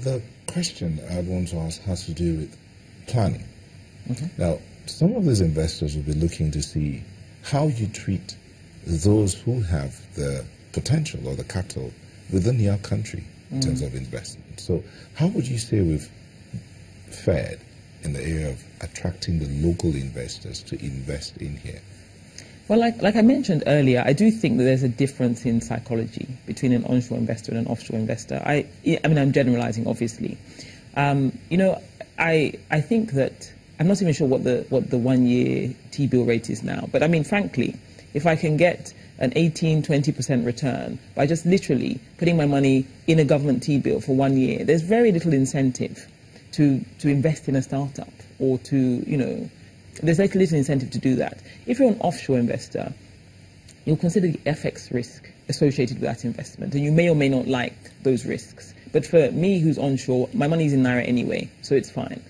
The question I'd want to ask has to do with planning. Okay. Now, some of these investors will be looking to see how you treat those who have the potential or the capital within your country in terms of investment. So how would you say we've fared in the area of attracting the local investors to invest in here? Well, like I mentioned earlier, I do think that there's a difference in psychology between an onshore investor and an offshore investor. I mean, I'm generalizing, obviously. You know, I think that, I'm not even sure what the 1-year T-bill rate is now, but I mean, frankly, if I can get an 18–20% return by just literally putting my money in a government T-bill for 1 year, there's very little incentive to invest in a startup or to, you know, there's little incentive to do that. If you're an offshore investor, you'll consider the FX risk associated with that investment, and you may or may not like those risks. But for me, who's onshore, my money's in Naira anyway, so it's fine.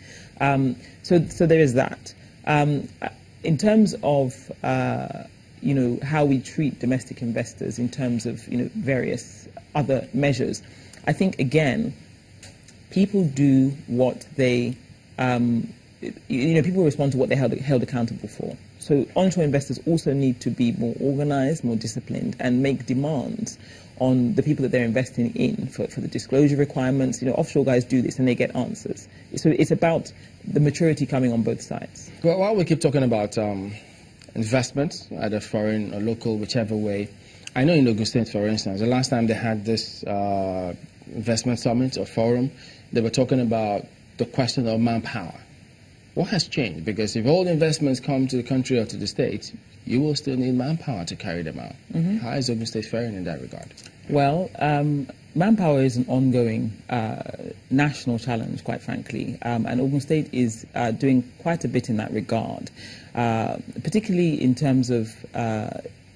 So there is that. In terms of you know, how we treat domestic investors in terms of, you know, various other measures, I think again, people do what they you know, people respond to what they're held accountable for. So onshore investors also need to be more organized, more disciplined, and make demands on the people that they're investing in for the disclosure requirements. You know, offshore guys do this and they get answers. So it's about the maturity coming on both sides. Well, while we keep talking about investments, either foreign or local, whichever way, I know in Ogun State, for instance, the last time they had this investment summit or forum, they were talking about the question of manpower. What has changed? Because if all investments come to the country or to the state, you will still need manpower to carry them out. How is Ogun State faring in that regard? Well, manpower is an ongoing national challenge, quite frankly, and Ogun State is doing quite a bit in that regard, particularly in terms of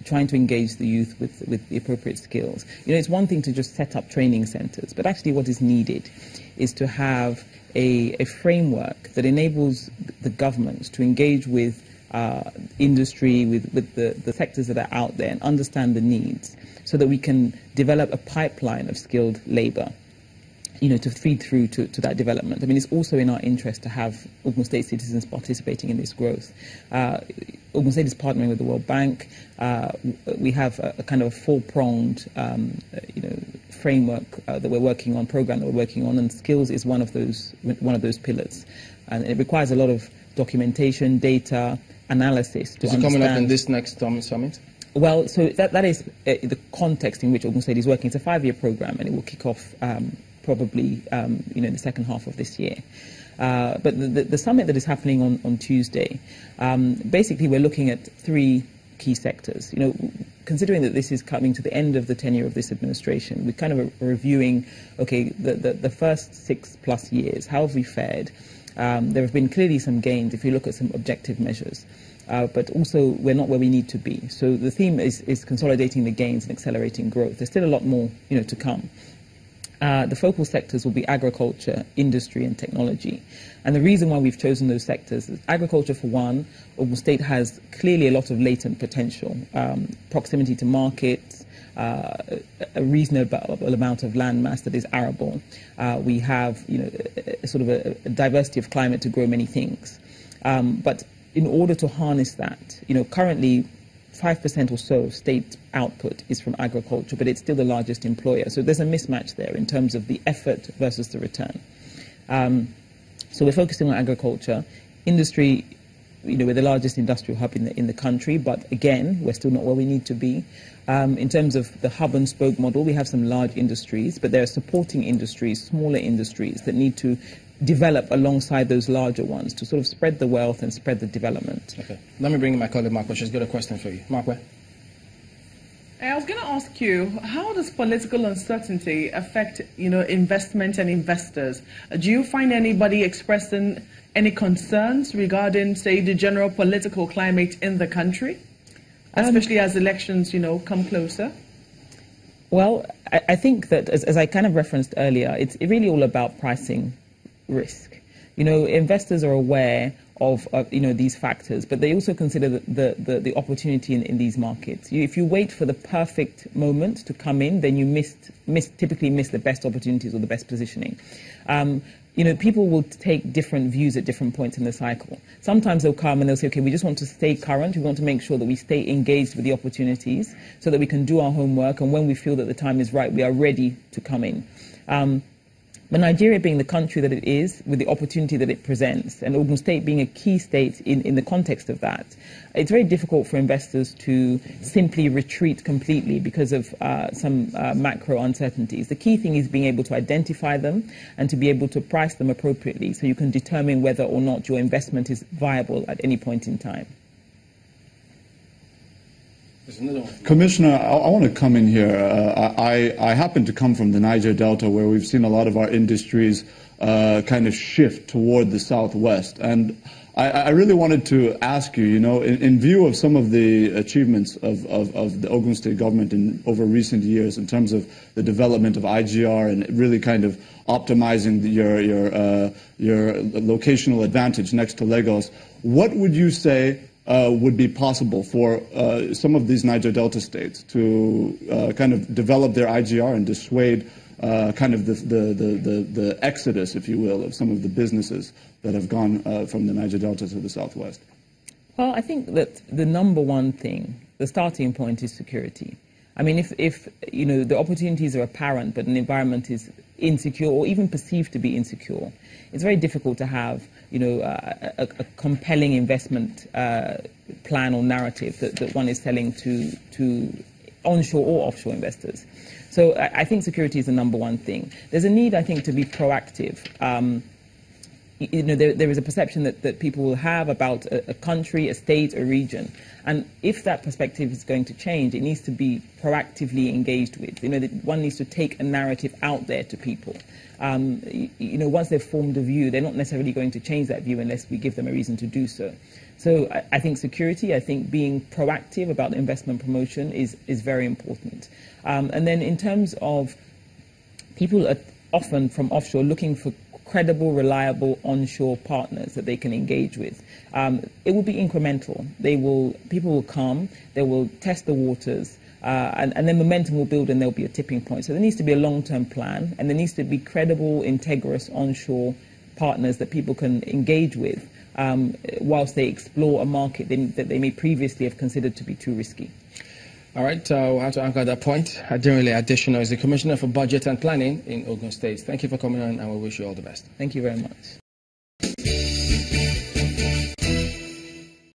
trying to engage the youth with the appropriate skills. You know, it's one thing to just set up training centers, but actually what is needed is to have a framework that enables the government to engage with industry, with the sectors that are out there, and understand the needs, so that we can develop a pipeline of skilled labor, you know, to feed through to that development. I mean, it's also in our interest to have Ogun State citizens participating in this growth. Ogun State is partnering with the World Bank. We have a kind of four-pronged, you know, framework that we're working on, program that we're working on, and skills is one of those pillars, and it requires a lot of documentation, data, analysis. Is it coming up in this next summit? Well, so that is the context in which Ogun State is working. It's a 5-year program, and it will kick off probably you know, in the second half of this year. But the summit that is happening on Tuesday, basically we're looking at 3 key sectors. You know, considering that this is coming to the end of the tenure of this administration, we're kind of reviewing, okay, the first 6+ years, how have we fared? There have been clearly some gains if you look at some objective measures, but also we're not where we need to be. So the theme is consolidating the gains and accelerating growth. There's still a lot more, you know, to come. The focal sectors will be agriculture, industry, and technology. And the reason why we've chosen those sectors is agriculture, for one. Ogun State has clearly a lot of latent potential, proximity to markets, a reasonable amount of land mass that is arable. We have, you know, sort of a diversity of climate to grow many things. But in order to harness that, you know, currently 5% or so of state output is from agriculture, but it's still the largest employer. So there's a mismatch there in terms of the effort versus the return. So we're focusing on agriculture. Industry, you know, we're the largest industrial hub in the country, but again, we're still not where we need to be. In terms of the hub and spoke model, we have some large industries, but there are supporting industries, smaller industries that need to develop alongside those larger ones to sort of spread the wealth and spread the development. Okay. Let me bring in my colleague Mark. She's got a question for you. Mark, where? I was going to ask you, how does political uncertainty affect, you know, investment and investors? Do you find anybody expressing any concerns regarding, say, the general political climate in the country, especially as elections, you know, come closer? Well, I think that, as I kind of referenced earlier, it's really all about pricing risk. You know, investors are aware these factors, but they also consider the opportunity in these markets. If you wait for the perfect moment to come in, then you typically miss the best opportunities or the best positioning. People will take different views at different points in the cycle. Sometimes they'll come and they'll say, okay, we just want to stay current. We want to make sure that we stay engaged with the opportunities so that we can do our homework. And when we feel that the time is right, we are ready to come in. But Nigeria being the country that it is, with the opportunity that it presents, and Ogun State being a key state in the context of that, it's very difficult for investors to simply retreat completely because of some macro uncertainties. The key thing is being able to identify them and to be able to price them appropriately so you can determine whether or not your investment is viable at any point in time. Commissioner, I want to come in here. I happen to come from the Niger Delta, where we've seen a lot of our industries kind of shift toward the southwest. And I really wanted to ask you, in view of some of the achievements of the Ogun State government over recent years in terms of the development of IGR and really kind of optimizing your locational advantage next to Lagos, what would you say would be possible for some of these Niger Delta states to kind of develop their IGR and dissuade kind of the exodus, if you will, of some of the businesses that have gone from the Niger Delta to the southwest? Well, I think that the number one thing, the starting point, is security. I mean, if the opportunities are apparent, but an environment is insecure or even perceived to be insecure, it's very difficult to have a compelling investment plan or narrative that one is selling to onshore or offshore investors. So I think security is the number one thing. There's a need, I think, to be proactive. There is a perception that people will have about a country, a state, a region. And if that perspective is going to change, it needs to be proactively engaged with. One needs to take a narrative out there to people. Once they've formed a view, they're not necessarily going to change that view unless we give them a reason to do so. So I think security, I think being proactive about investment promotion is very important. And then in terms of people are often from offshore looking for credible, reliable onshore partners that they can engage with. It will be incremental. People will come, they will test the waters, and then momentum will build and there'll be a tipping point. So there needs to be a long-term plan, and there needs to be credible, integrous onshore partners that people can engage with whilst they explore a market that they may previously have considered to be too risky. All right, we'll have to anchor that point. Aderenle Adesina is the Commissioner for Budget and Planning in Ogun State. Thank you for coming on, and we wish you all the best. Thank you very much.